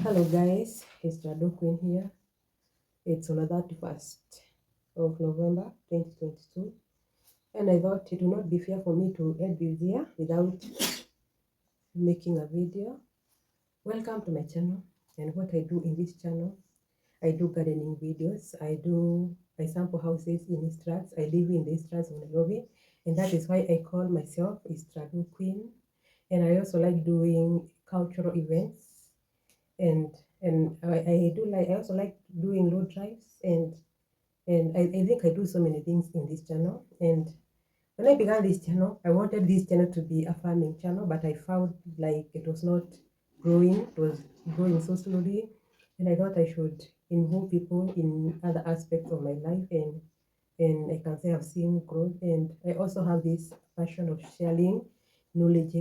Hello guys, it's Jado Queen here. It's on the 31st of November 2022, and I thought it would not be fair for me to end this year without making a video. Welcome to my channel, and what I do in this channel, I do gardening videos. I sample houses in Eastrats. I live in the Eastrats of Nairobi, and that is why I call myself Jado Queen. And I also like doing cultural events, and I also like doing road drives, and I think I do so many things in this channel. And when I began this channel, I wanted this channel to be a farming channel, but I found like it was not growing. It was growing so slowly, and I thought I should involve people in other aspects of my life, and I can say I've seen growth. And I also have this passion of sharing knowledge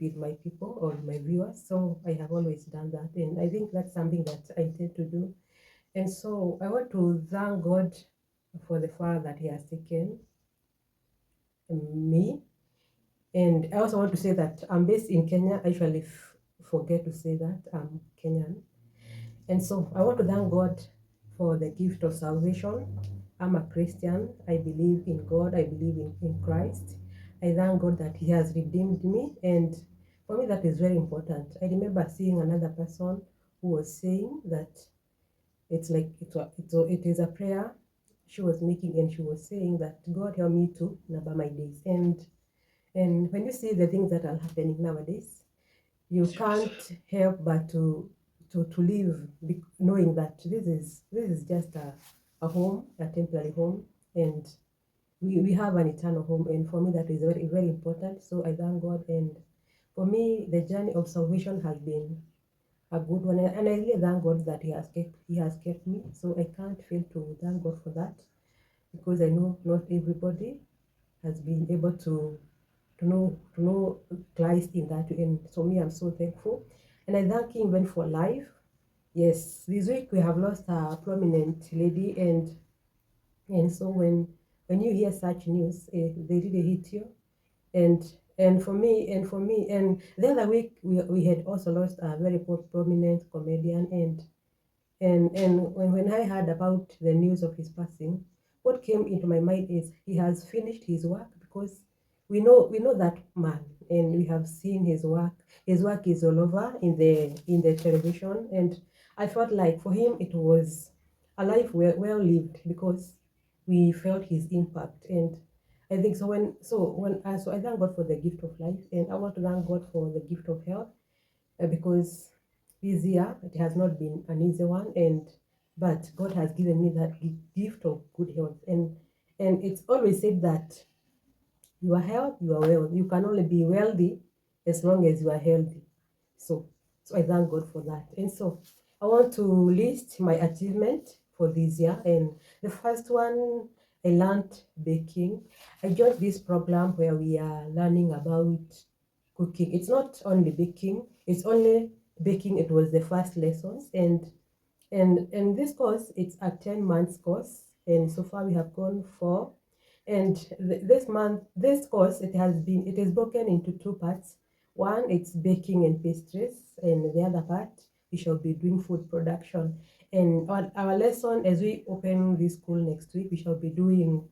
with my people or my viewers. So I have always done that, and I think that's something that I intend to do. And so I want to thank God for the far that He has taken me. And I also want to say that I'm based in Kenya. I usually forget to say that I'm Kenyan. And so I want to thank God for the gift of salvation. I'm a Christian. I believe in God. I believe in Christ. I thank God that He has redeemed me. And for me, that is very important. I remember seeing another person who was saying that it's like it is a prayer she was making, and she was saying that God help me to number my days. And when you see the things that are happening nowadays, you can't help but to live knowing that this is just a home, a temporary home, and we have an eternal home. And for me, that is very, very important. So I thank God. And for me, the journey of salvation has been a good one, and I really thank God that He has kept me. So I can't fail to thank God for that, because I know not everybody has been able to know Christ in that way. And so me, I'm so thankful, and I thank Him even for life. Yes, this week we have lost a prominent lady, and so when you hear such news, they really hit you. And the other week we had also lost a very prominent comedian. And when I heard about the news of his passing, what came into my mind is he has finished his work, because we know that man, and we have seen his work. His work is all over in the television, and I felt like for him it was a life well lived, because we felt his impact. And I think so I thank God for the gift of life, and I want to thank God for the gift of health, because this year it has not been an easy one, and but God has given me that gift of good health. And it's always said that you are health, you are well. You can only be wealthy as long as you are healthy. So so I thank God for that. And so I want to list my achievement for this year. And the first one, I learned baking. I joined this program where we are learning about cooking. It's not only baking, it's only baking. It was the first lessons. And this course, it's a 10 months course, and so far we have gone four. And this course, it is broken into two parts. One, it's baking and pastries, and the other part we shall be doing food production. And our lesson, as we open this school next week, we shall be doing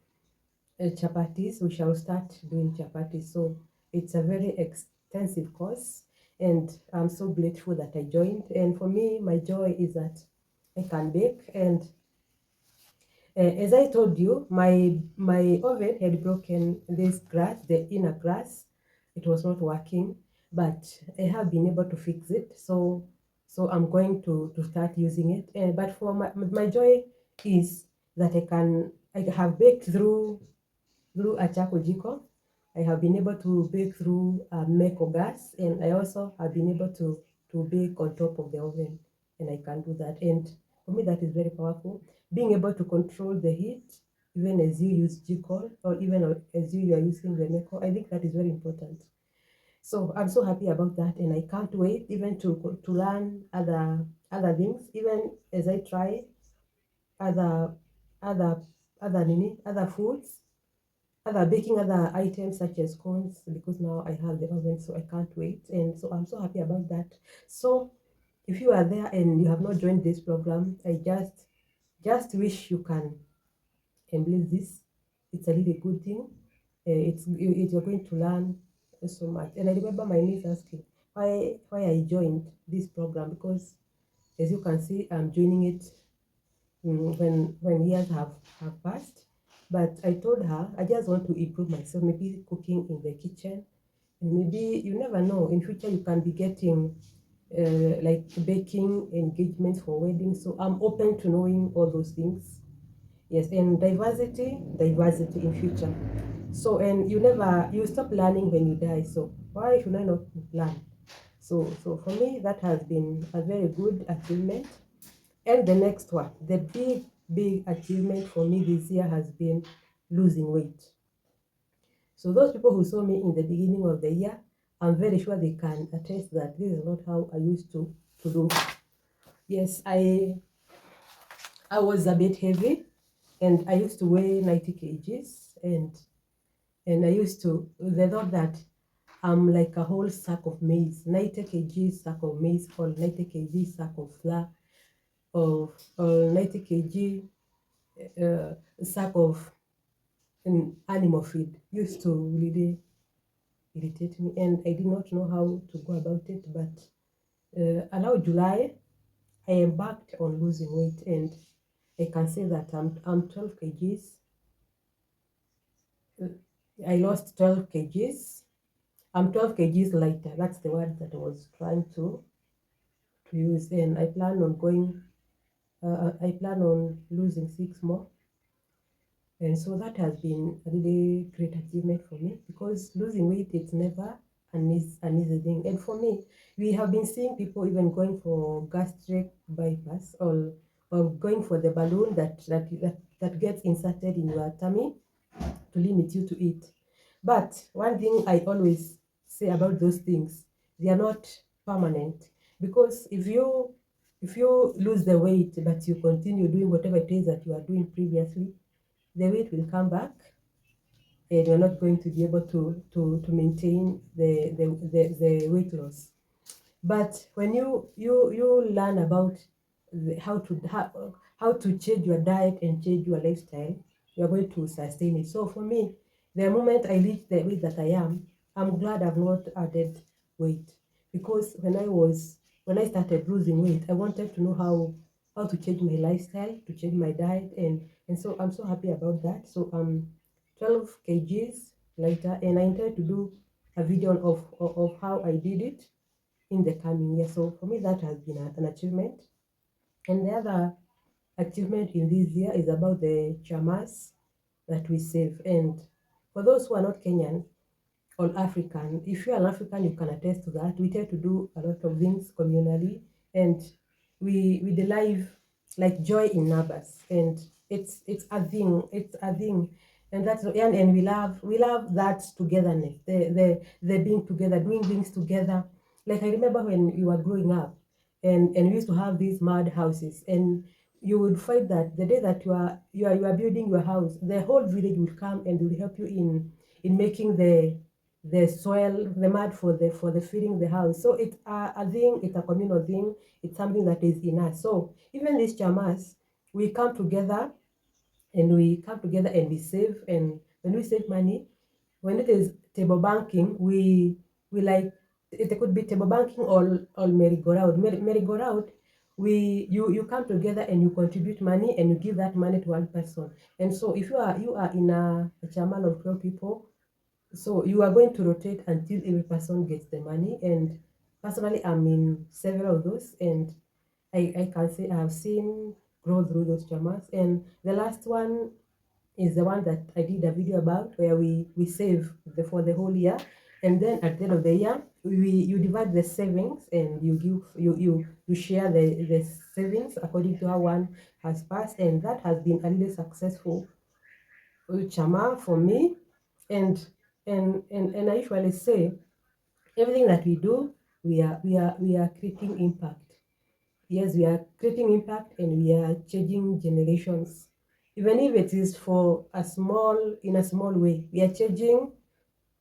chapatis. We shall start doing chapatis. So it's a very extensive course, and I'm so grateful that I joined. And for me, my joy is that I can bake. And as I told you, my oven had broken this glass, the inner glass. It was not working, but I have been able to fix it. So I'm going to start using it. But for my joy is that I have baked through a charcoal jiko. I have been able to bake through a Meko gas, and I also have been able to bake on top of the oven, and I can do that. And for me, that is very powerful. Being able to control the heat, even as you use jiko, or even as you are using the Meko, I think that is very important. So I'm so happy about that, and I can't wait even to learn other things, even as I try other other other foods, other baking other items such as cones, because now I have the oven, so I can't wait. And so I'm so happy about that. So If you are there and you have not joined this program, I just wish you can embrace this. It's a really good thing. You're going to learn so much. And I remember my niece asking why I joined this program, because as you can see, I'm joining it when years have passed. But I told her I just want to improve myself, maybe cooking in the kitchen, and maybe you never know, in future you can be getting like baking engagements for weddings. So I'm open to knowing all those things. Yes, and diversity in future. So, and you stop learning when you die. So why should I not learn? So for me, that has been a very good achievement. And the next one, the big achievement for me this year has been losing weight. So those people who saw me in the beginning of the year, I'm very sure they can attest that this is not how I used to do. Yes, I was a bit heavy, and I used to weigh 90 kgs, and I used to, they thought that I'm like a whole sack of maize, 90 kg sack of maize, or 90 kg sack of flour, or 90 kg sack of animal feed. Used to really irritate me, and I did not know how to go about it. But around July, I embarked on losing weight, and I can say that I'm 12 kgs. I lost 12 kgs. I'm 12 kgs lighter. That's the word that I was trying to use. And I plan on going. I plan on losing 6 more. And so that has been a really great achievement for me, because losing weight, it's never an easy thing. And for me, we have been seeing people even going for gastric bypass, or going for the balloon that gets inserted in your tummy to limit you to eat. But one thing I always say about those things, they are not permanent. Because if you lose the weight but you continue doing whatever it is that you are doing previously, the weight will come back, and you're not going to be able to maintain the weight loss. But when you learn about how to change your diet and change your lifestyle, you're going to sustain it. So for me, the moment I reach the weight that I am, I'm glad I've not added weight, because when I started losing weight, I wanted to know how to change my lifestyle, to change my diet, and so I'm so happy about that. So I'm 12 kgs lighter, and I intend to do a video of how I did it in the coming year. So for me, that has been an achievement. And the other achievement in this year is about the chamas that we save. And for those who are not Kenyan or African, if you are an African, you can attest to that. We tend to do a lot of things communally, and we derive like joy in numbers, and it's a thing. It's a thing. And that's, and we love that togetherness, the being together, doing things together. Like I remember when you were growing up, and we used to have these mud houses, and you would find that the day that you are building your house, the whole village will come and will help you in making the soil, the mud for the filling the house. So it's a thing, it's a communal thing, it's something that is in us. So even these chamas, we come together, and we save. And when we save money, when it is table banking, we like, it could be table banking or merry-go-round. Merry-go-round, you come together and you contribute money, and you give that money to one person. And so if you are in a chairman of 12 people, so you are going to rotate until every person gets the money. And personally, I'm in several of those, and I can say I have seen growth through those chamas. And the last one is the one that I did a video about, where we save for the whole year, and then at the end of the year, you divide the savings, and you share the savings according to how one has passed. And that has been a really successful chama for me. And I usually say, everything that we do, we are creating impact. Yes, we are creating impact, and we are changing generations. Even if it is in a small way, we are changing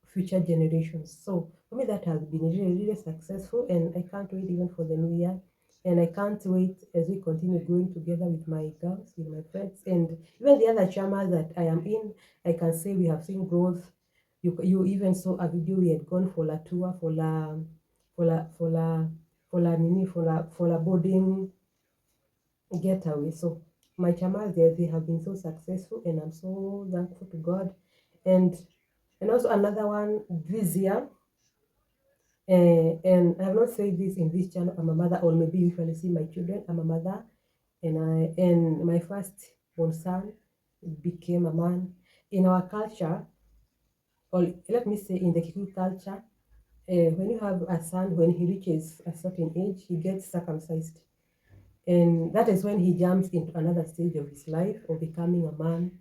future generations. So for me, that has been really, really successful, and I can't wait even for the new year. And I can't wait as we continue going together with my girls, with my friends, and even the other chamas that I am in. I can say we have seen growth. You even saw a video we had gone for la tour, for la boarding getaway. So my chamas there, they have been so successful, and I'm so thankful to God. And also another one this year, and I have not said this in this channel. I'm a mother, or maybe you usually see my children. I'm a mother, and my first born son became a man. In our culture, or let me say in the Kikuyu culture, when you have a son, when he reaches a certain age, he gets circumcised. And that is when he jumps into another stage of his life of becoming a man,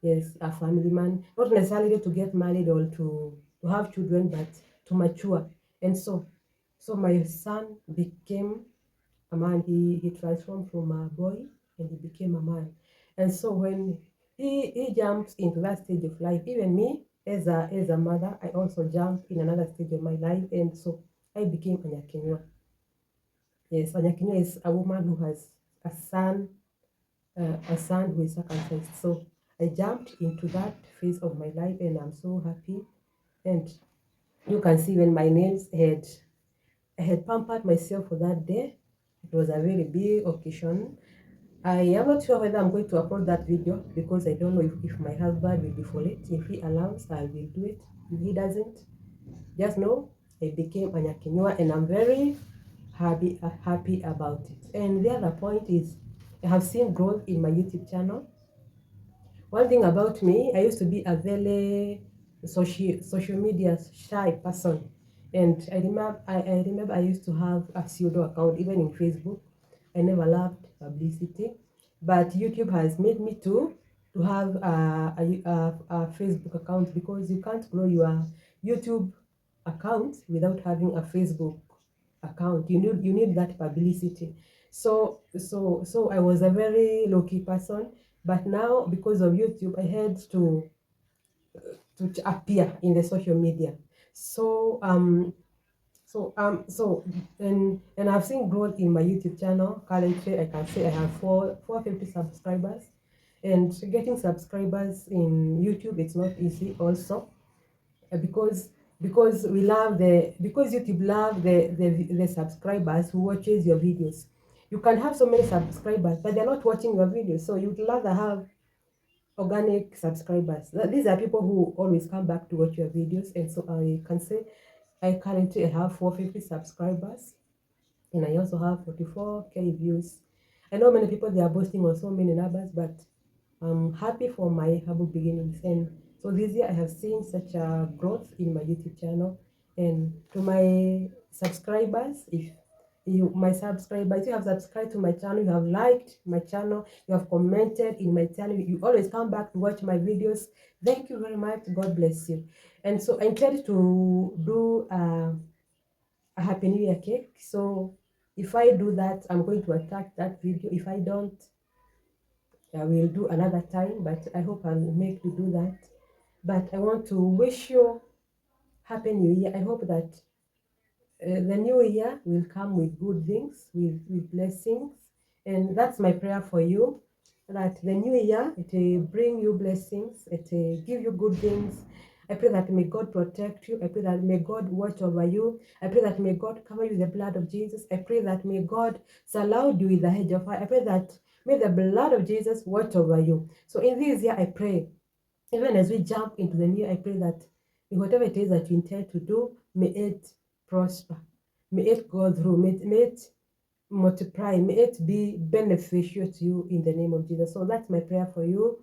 yes, a family man, not necessarily to get married or to have children, but to mature. And so my son became a man. He transformed from a boy and he became a man. And so when he jumps into that stage of life, even me as a mother, I also jumped in another stage of my life, and so I became a Nyakinyua. Yes, a Nyakinyua is a woman who has a son who is circumcised. So I jumped into that phase of my life, and I'm so happy. And you can see when my nails I had pampered myself for that day. It was a very big occasion. I am not sure whether I'm going to upload that video because I don't know if my husband will be for it. If he allows, I will do it. If he doesn't, just know I became a Nyakinyua, and I'm very happy about it. And the other point is I have seen growth in my YouTube channel. One thing about me, I used to be a very social media shy person. And I remember I used to have a pseudo account, even in Facebook. I never loved publicity. But YouTube has made me to have a Facebook account, because you can't grow your YouTube account without having a Facebook account. You need that publicity. So I was a very low-key person, but now because of YouTube, I had to appear in the social media. So so so and I've seen growth in my YouTube channel. Currently, I can say I have 450 subscribers, and getting subscribers in YouTube, it's not easy also, because YouTube love the subscribers who watches your videos. You can have so many subscribers, but they're not watching your videos. So you'd rather have organic subscribers. These are people who always come back to watch your videos. And so I can say I currently have 450 subscribers, and I also have 44K views. I know many people, they are boasting on so many numbers, but I'm happy for my humble beginnings. And so this year I have seen such a growth in my YouTube channel. And to my subscribers, if you have subscribed to my channel, you have liked my channel, you have commented in my channel, you always come back to watch my videos. Thank you very much. God bless you. And so I intend to do a Happy New Year cake. So if I do that, I'm going to attack that video. If I don't, I will do another time, but I hope I'll make to do that. But I want to wish you Happy New Year. I hope that the new year will come with good things, with blessings. And that's my prayer for you, that the new year, it will bring you blessings, it will give you good things. I pray that may God protect you. I pray that may God watch over you. I pray that may God cover you with the blood of Jesus. I pray that may God surround you with the hedge of fire. I pray that may the blood of Jesus watch over you. So in this year, I pray, even as we jump into the new, I pray that whatever it is that you intend to do, may it prosper. May it go through. May it multiply. May it be beneficial to you in the name of Jesus. So that's my prayer for you.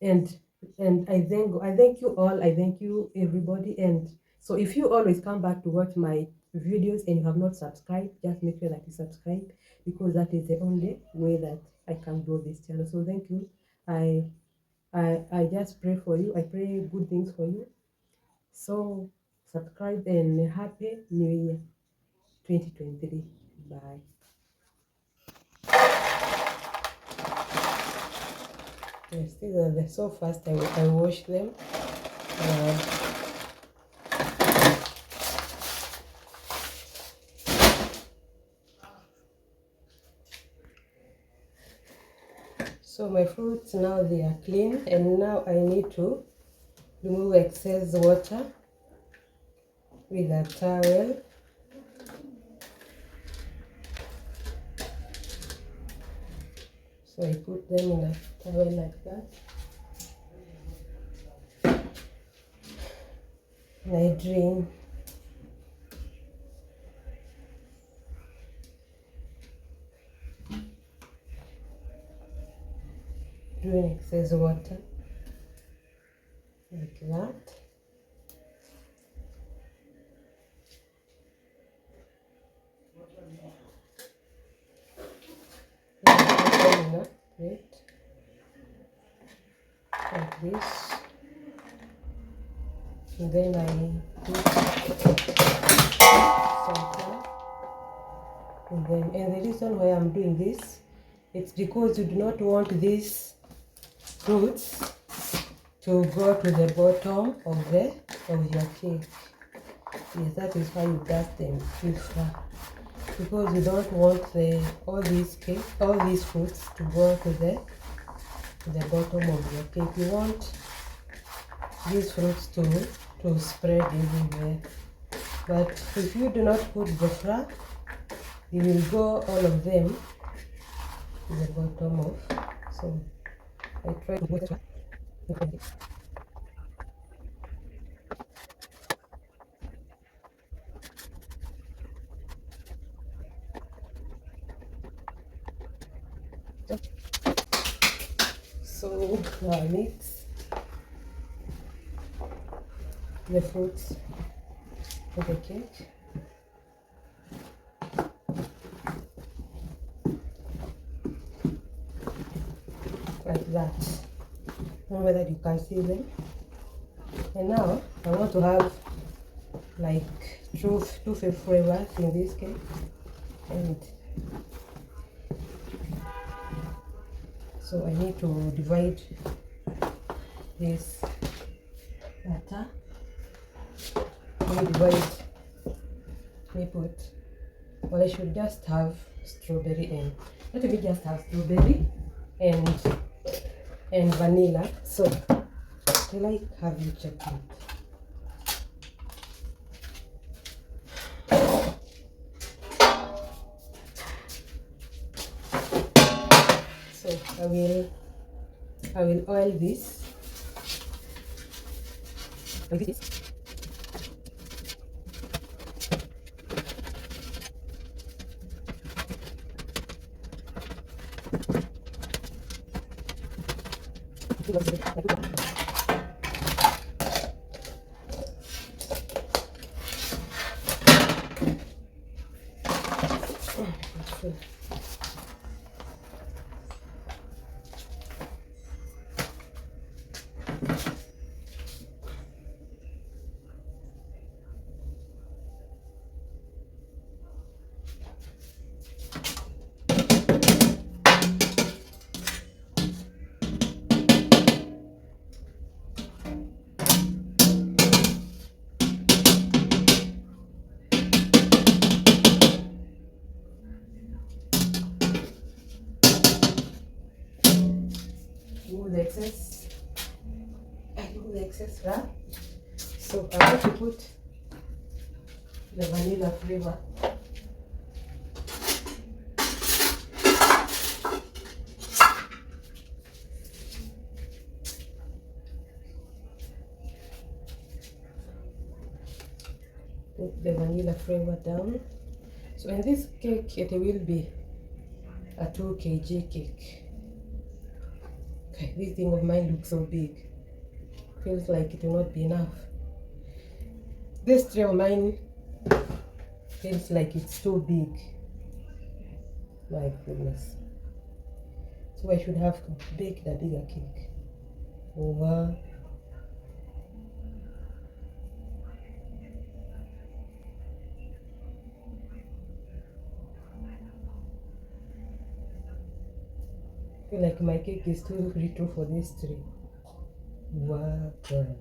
And I thank you all. I thank you everybody. And so if you always come back to watch my videos and you have not subscribed, just make sure that you subscribe, because that is the only way that I can grow this channel. So thank you. I just pray for you. I pray good things for you. So subscribe, and Happy New Year 2023. Bye. Yes, these are so fast. I wash them. Uh, So my fruits now they are clean, and now I need to remove excess water with a towel. So I put them in a towel like that. And I drain. Drain excess water like that. Then I put them in a plate like this. And then I put some flour. And the reason why I'm doing this, it's because you do not want these fruits to go to the bottom of your cake. Yes, that is why you dust them with flour, because you don't want all these fruits to go to the bottom of your cake. You want these fruits to spread everywhere. But if you do not put the flour, you will go all of them to the bottom of. So I try to put the flour. So now I mix the fruits with the cake. Like that. I don't know whether you can see them. And now I want to have like two flavors in this cake. And so I need to divide this batter. Well, I should just have strawberry and let me just have strawberry and vanilla. So I like having chocolate. So I will oil this like this. Remove the excess flour. So I want to put the vanilla flavor. Put the vanilla flavor down. So in this cake, it will be a 2 kg cake. Okay, this thing of mine looks so big. Feels like it will not be enough. This tray of mine feels like it's too big. My goodness. So I should have baked a bigger cake. Over. I feel like my cake is too little for this tray. Wow, God.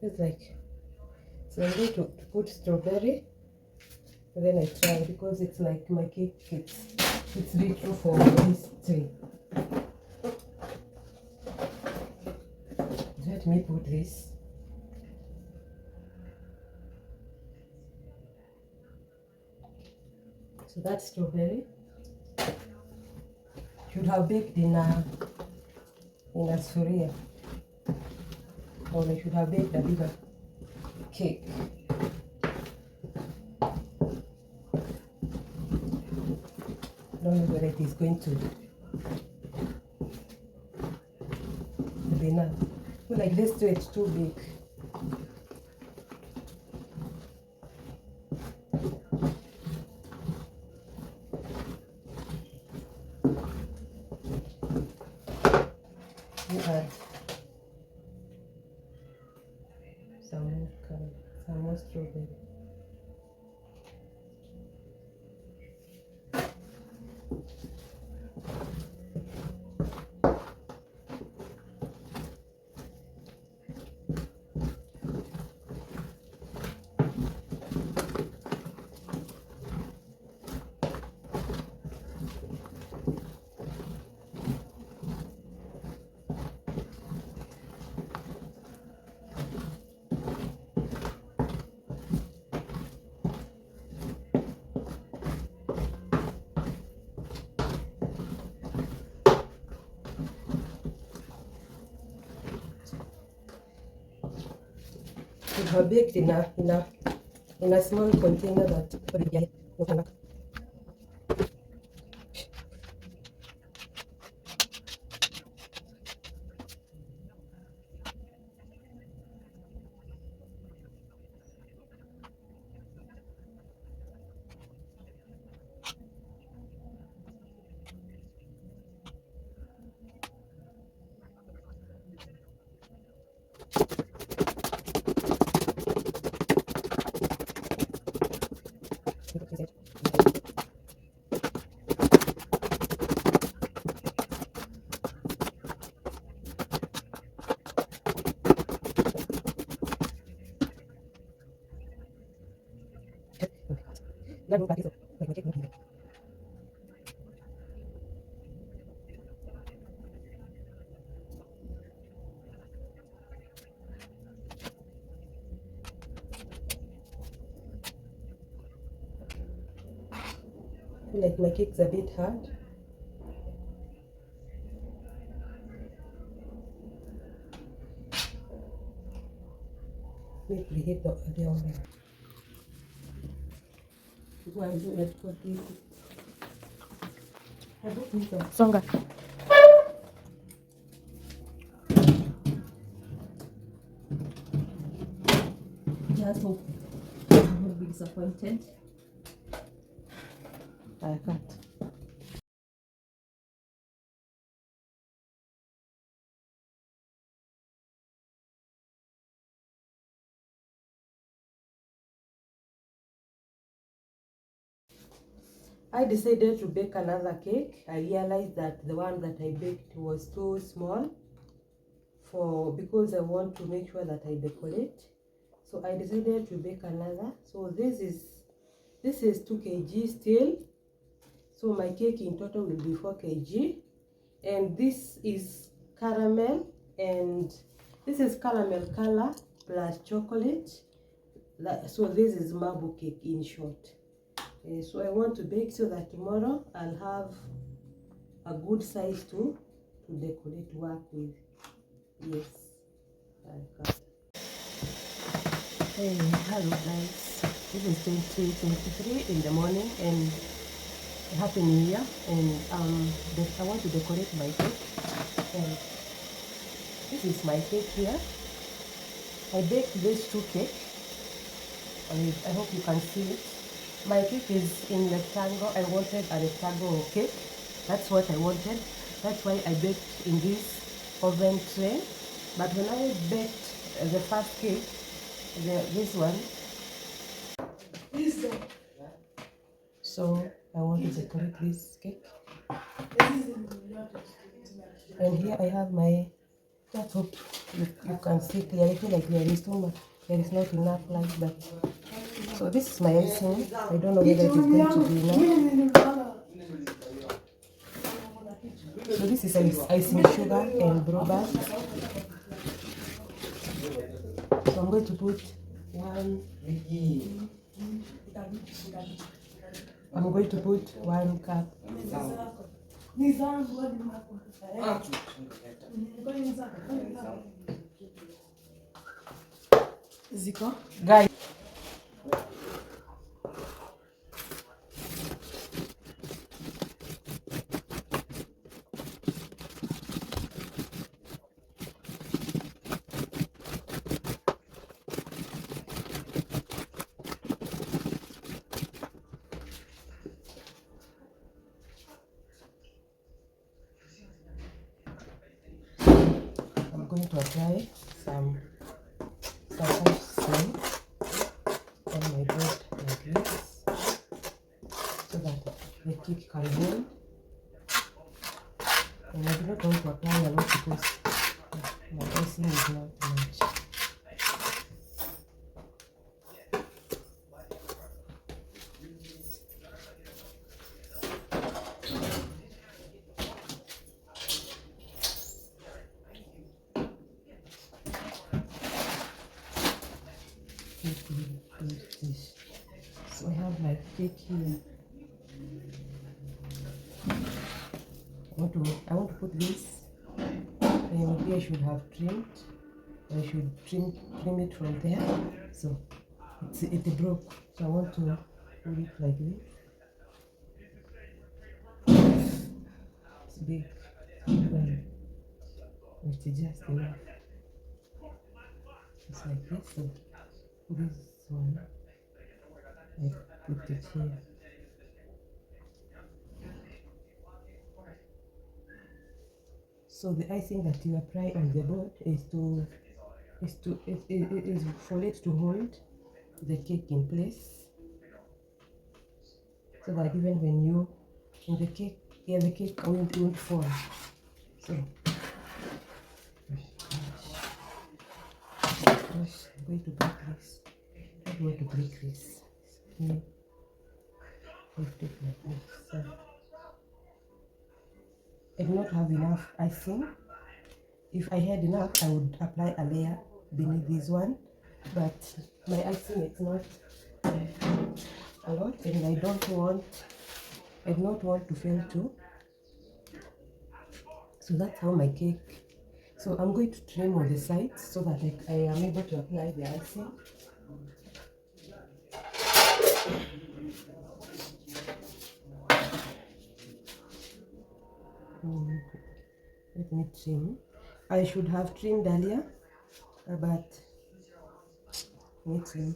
It's like, so I'm going to put strawberry And then I try because it's like my cake, it's little for this tray. Let me put this. So that's strawberry. Should have baked in a suria, or I should have baked a bigger cake. I don't know whether it is going to be enough. But like this too, it's too big. You add some more strawberry. You have baked in a small container that like my cake's a bit hard. Let me preheat the oven. Songa. Just hope I won't be disappointed. I can't. I decided to bake another cake. I realized that the one that I baked was too small because I want to make sure that I decorate. So I decided to bake another. So this is 2 kg still. So my cake in total will be 4 kg. And this is caramel, and this is caramel color plus chocolate. So this is marble cake in short. So I want to bake so that tomorrow I'll have a good size to decorate, work with. Yes, I got. Hey, hello guys. This is 2023 in the morning, and Happy New Year. And I want to decorate my cake. And this is my cake here. I baked this 2 cake. I hope you can see it. My cake is in rectangle. I wanted a rectangle cake. That's what I wanted. That's why I baked in this oven tray. But when I baked the first cake, this one, so I want to decorate this cake. And here I have my, let's hope you can see clearly. I feel like there is not enough light, but So this is my icing. I don't know whether it is going to be enough. So this is icing sugar and blueberry. So I'm going to put one. I'm going to put 1 cup. Ziko? Guys. I'm going to apply some icing on my bread like this, so that the cake can hold. And I do not want to apply a lot because my icing is not much. So I have my cake here. I want to put this, and maybe I should have trimmed. I should trim it from there. So it broke. So I want to put it like this. It's big, it's just enough. It's like this. So this one, I put it here. So the icing that you apply on the board is for it to hold the cake in place, so that even when you in the cake, the cake won't fall. So gosh, I'm going to break this. I don't want to break this. I take like this. So I do not have enough icing. If I had enough, I would apply a layer beneath this one, but my icing is not a lot, and I don't want to fail too. So that's how my cake. So I'm going to trim on the sides so that I am able to apply the icing. Let me trim. I should have trimmed earlier, but let me trim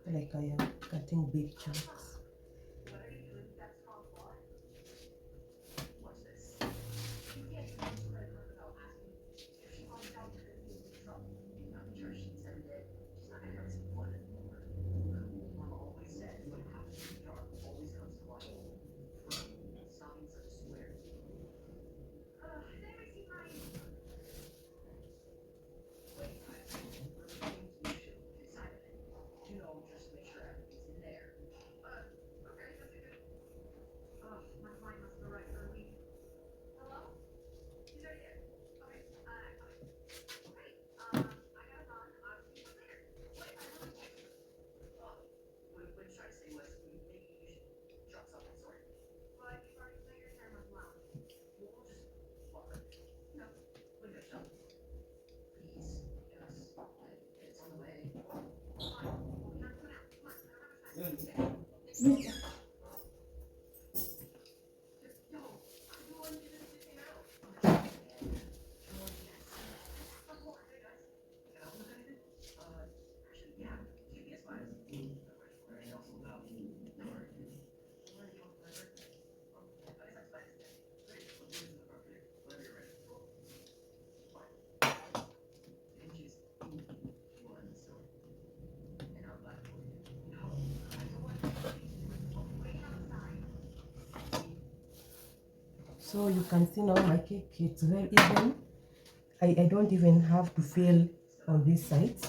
like I am cutting big chunks. So you can see now my cake, it's very even. I don't even have to fill on these sides,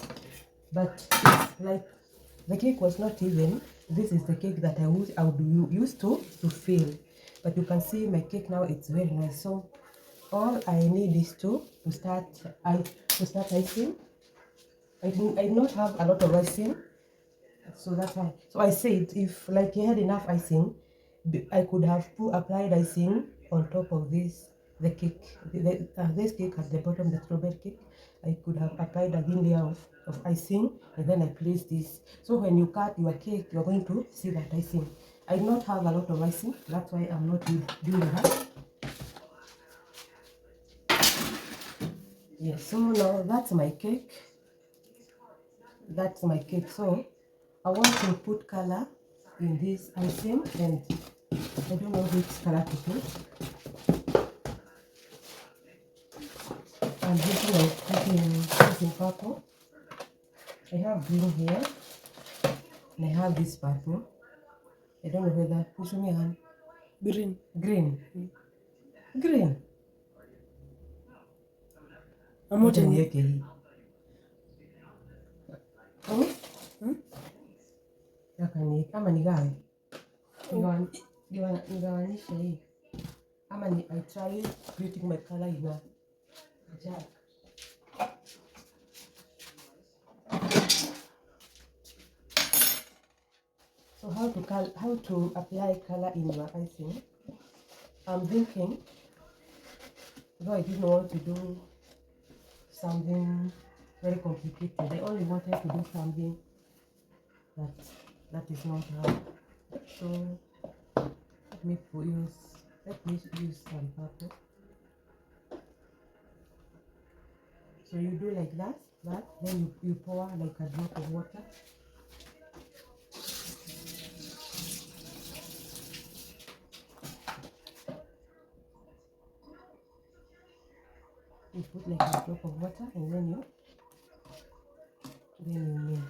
but it's like The cake was not even. This is the cake that I would use to fill. But you can see my cake now, it's very nice. So all I need is to start icing. I do not have a lot of icing, so that's why. So I said, if like you had enough icing, I could have applied icing on top of the cake. This cake at the bottom, the strawberry cake, I could have applied a thin layer of icing, and then I place this. So when you cut your cake, you're going to see that icing. I do not have a lot of icing, that's why I'm not doing that. Yes, so now that's my cake. That's my cake. So I want to put color in this icing, and I don't know which color to put. I'm thinking of putting purple. I have green here, and I have this purple. I don't know whether Green. green. Green. Amoja ni. Niweke hii. Ama nigawe. Nigawanishe hii. Ama I try creating my color in a jar. So how to apply color in your icing? I'm thinking, though I didn't want to do something very complicated. I only wanted to do something that is not hard. So let me use some purple. So you do like that, then you pour like a drop of water. You put like a drop of water, and then you mix.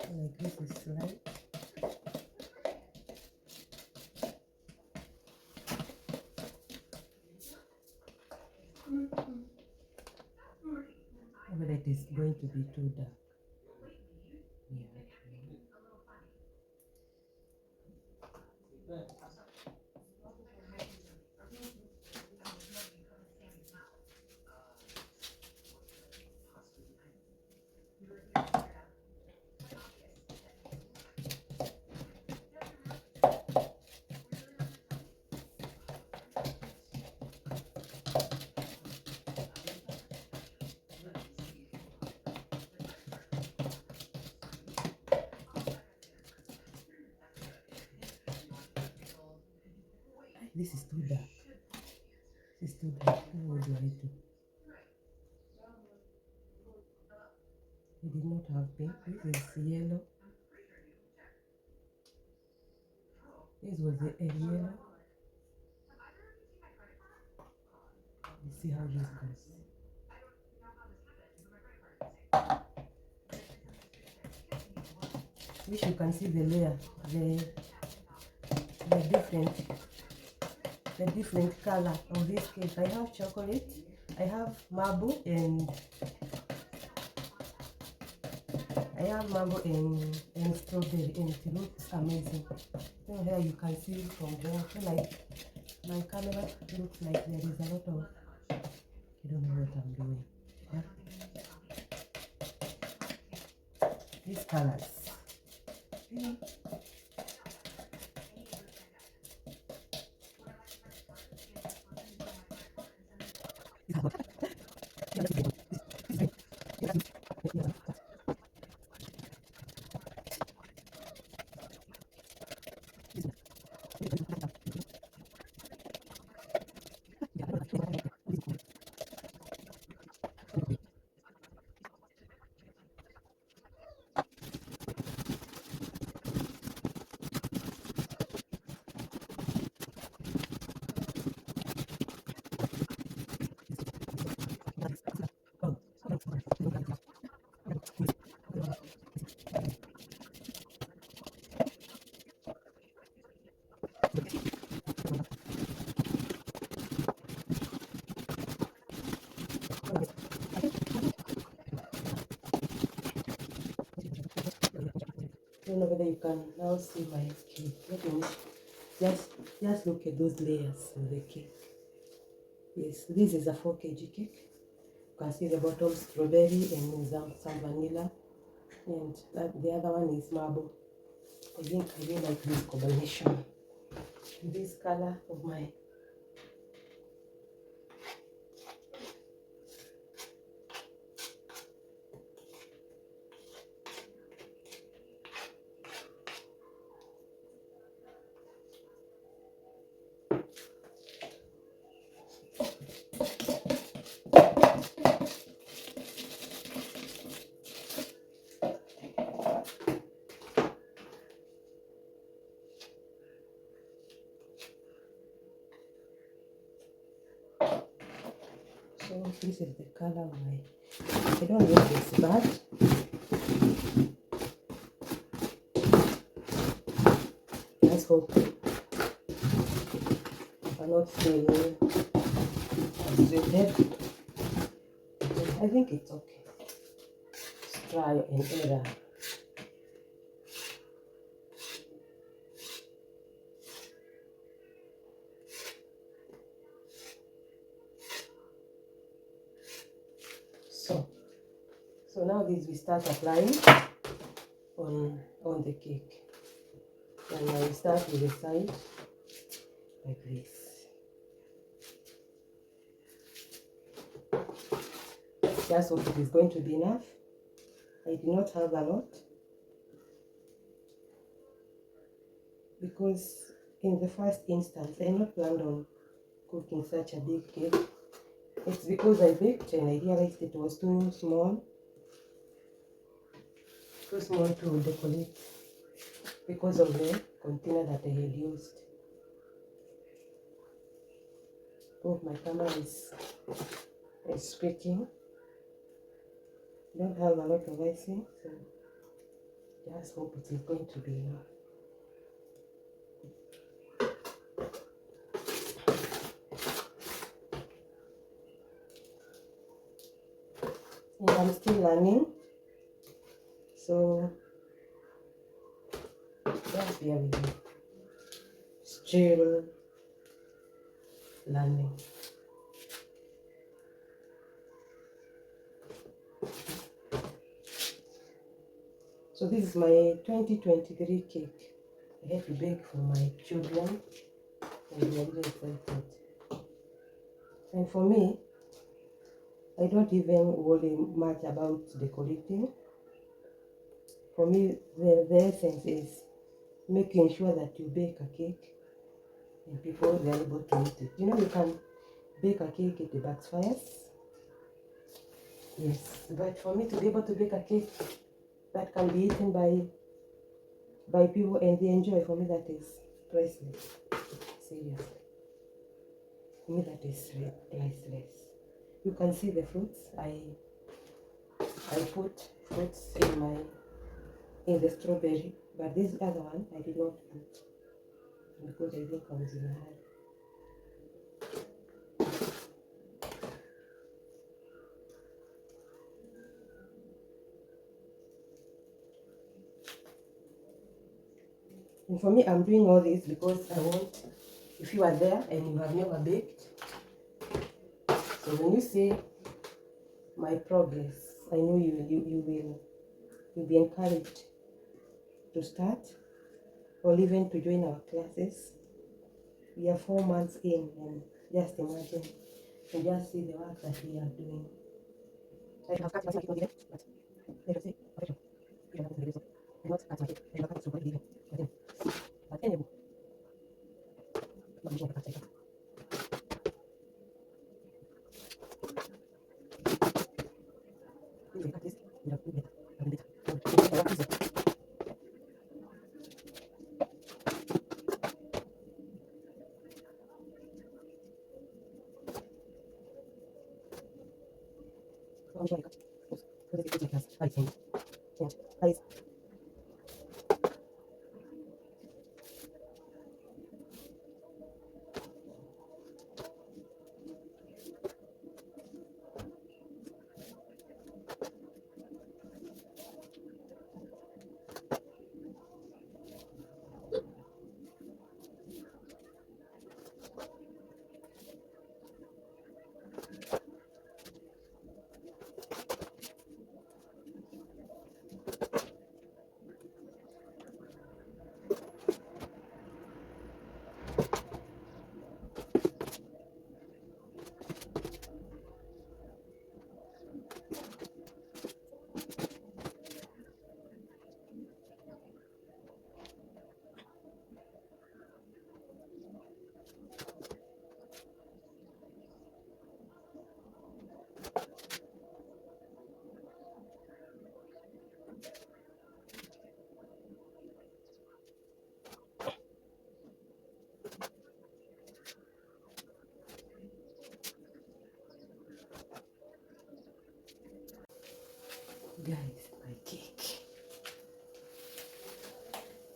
Like this is light. But it is going to be too dark. Yeah. This is too dark. This is too dark. What do I do? I did not have pink. This is yellow. This was the yellow. Let's see how this goes. Wish you can see the layer, the different color of this cake. I have chocolate, I have marble, and strawberry, and it looks amazing. So here you can see from there. I feel like my camera looks like there is a lot of, I don't know what I'm doing. Yeah. These colors. Yeah. don't know whether you can now see my cake. Let me just look at those layers of the cake. Yes, this is a 4 kg cake. You can see the bottom strawberry and some vanilla, and the other one is marble. I think I really like this combination. This color of my so this is the color of my. I don't know if it's bad. Let's hope I'm not feeling frustrated. I think it's okay. Let's try and error. So now this we start applying on the cake, and I will start with the side like this. Just hope it is going to be enough. I do not have a lot because in the first instance I not planned on cooking such a big cake. It's because I baked and I realized it was too small to decorate because of the container that I had used. Hope my camera is speaking. Don't have a lot of icing, so just hope it is going to be enough. And I'm still learning, so just bear with me. Still learning. So this is my 2023 cake. I had to bake for my children, and they are really excited. And for me, I don't even worry much about decorating. For me, the essence is making sure that you bake a cake and people are able to eat it. You know, you can bake a cake, it backfires. Yes, but for me to be able to bake a cake that can be eaten by people and they enjoy, for me that is priceless. Seriously. For me that is priceless. You can see the fruits. I put fruits in the strawberry, but this other one I did not put because I think I was in a hurry. And for me, I'm doing all this because I want, if you are there and you have never baked, so when you see my progress, I know you'll be encouraged to start or even to join our classes. We are 4 months in, and just imagine and just see the work that we are doing. I have cut my cake not even, but let us see. I not cut my cake. I have cut so even. But anyway, not using the cut. Please cut this. We have better. I'm better. I'm sure I cut. Because it's a class. I think. And I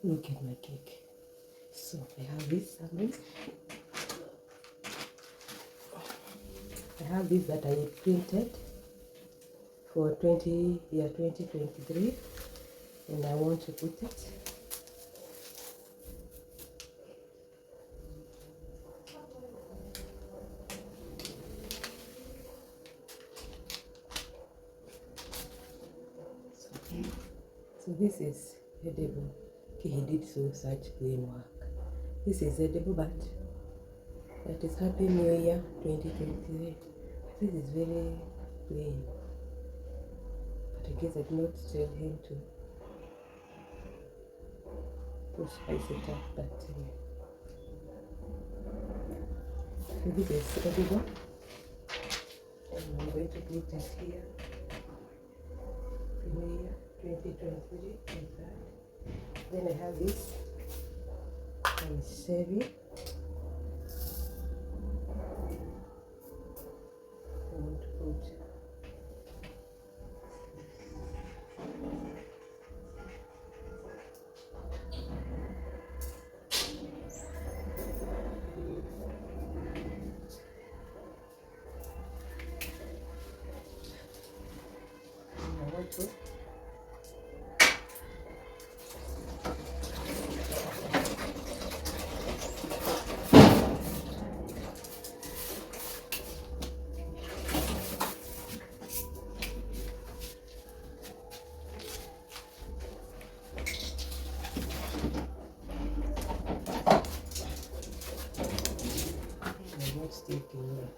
Look at my cake. So I have this sample. I have this that I printed for 2023, and I want to put it. So this is edible. Okay, he did such plain work. This is edible, but that is Happy New Year 2023. This is very plain, but I guess I did not tell him to spice it up. But so this is edible, and I'm going to put it here. Happy New Year 2023, like that. Then I have this and sherry. I want to put sticking here.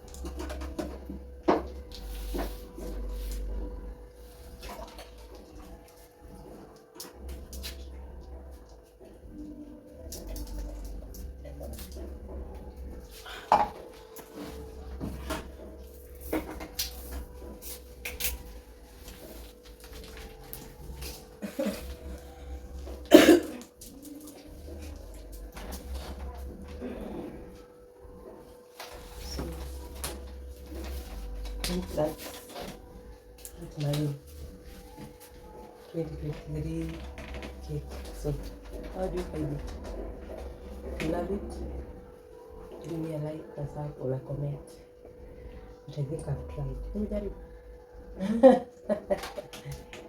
That's my 2023 cake. So how do you find it? If you love it, give me a like, a sub, or a comment. But I think I've tried. Let me tell you.